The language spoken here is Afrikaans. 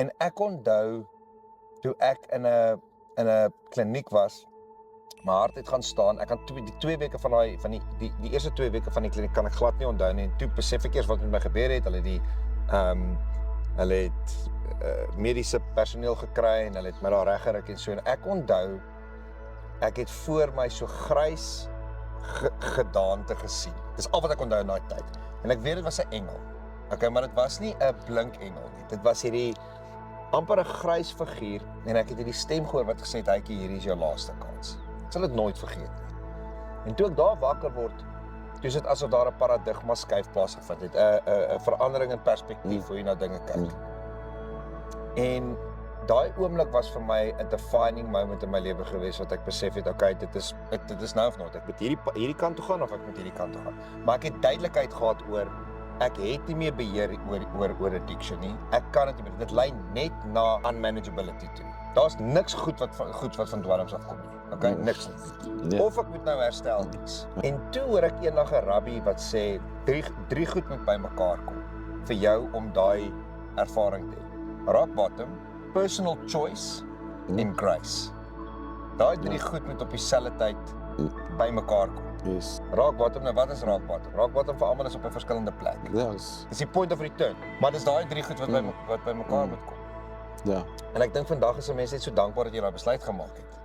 En ek onthou toe ek in 'n kliniek was, my hart het gaan staan. Ek kan die 2 weke van die eerste 2 weke van die kliniek kan ek glad nie onthou nie. En toe besef ek eers wat met my gebeur het. Hulle het mediese personeel gekry en hulle het my daar reggeryk en so. En ek onthou ek het voor my so grys gedaante gesien. Dis al wat ek onthou in daai tyd. En ek weet dit was 'n engel. Okay, maar dit was nie 'n blink engel nie. Dit was hierdie amper 'n grys figuur en ek het hierdie stem gehoor wat gesê het, "Hytjie, hierdie is jou laaste kans." Ek sal dit nooit vergeet nie. En toe ek daar wakker word, toe is dit asof daar 'n paradigma skuif plaasgevind het, 'n verandering in perspektief hoe jy na dinge kyk. En daai oomblik was vir my 'n defining moment in my lewe gewees wat ek besef het, okay, dit is nou of nooit. Ek moet hierdie kant toe gaan of ek moet hierdie kant toe gaan. Maar ek het duidelikheid gehad oor ek het nie meer beheer oor addiction nie. Ek kan dit nie meer. Dit lei net na unmanageability toe. Daar's niks goed wat van dwelms afkom nie. Okay, niks nie. Of ek moet nou herstel iets. En toe hoor ek eendag 'n rabbi wat sê drie goed moet bymekaar kom vir jou om daai ervaring te hê. Rock bottom, personal choice en grace. Daai 3 goed moet op dieselfde tyd bymekaar kom. Yes. Rock bottom, nou wat is rock bottom? Rock bottom vir almal is op 'n verskillende plek. Yes. Dis die point of return. Maar dis daai 3 goed wat bymekaar moet kom. Ja. En ek dink vandag is mense net so dankbaar dat jy daai besluit gemaak het.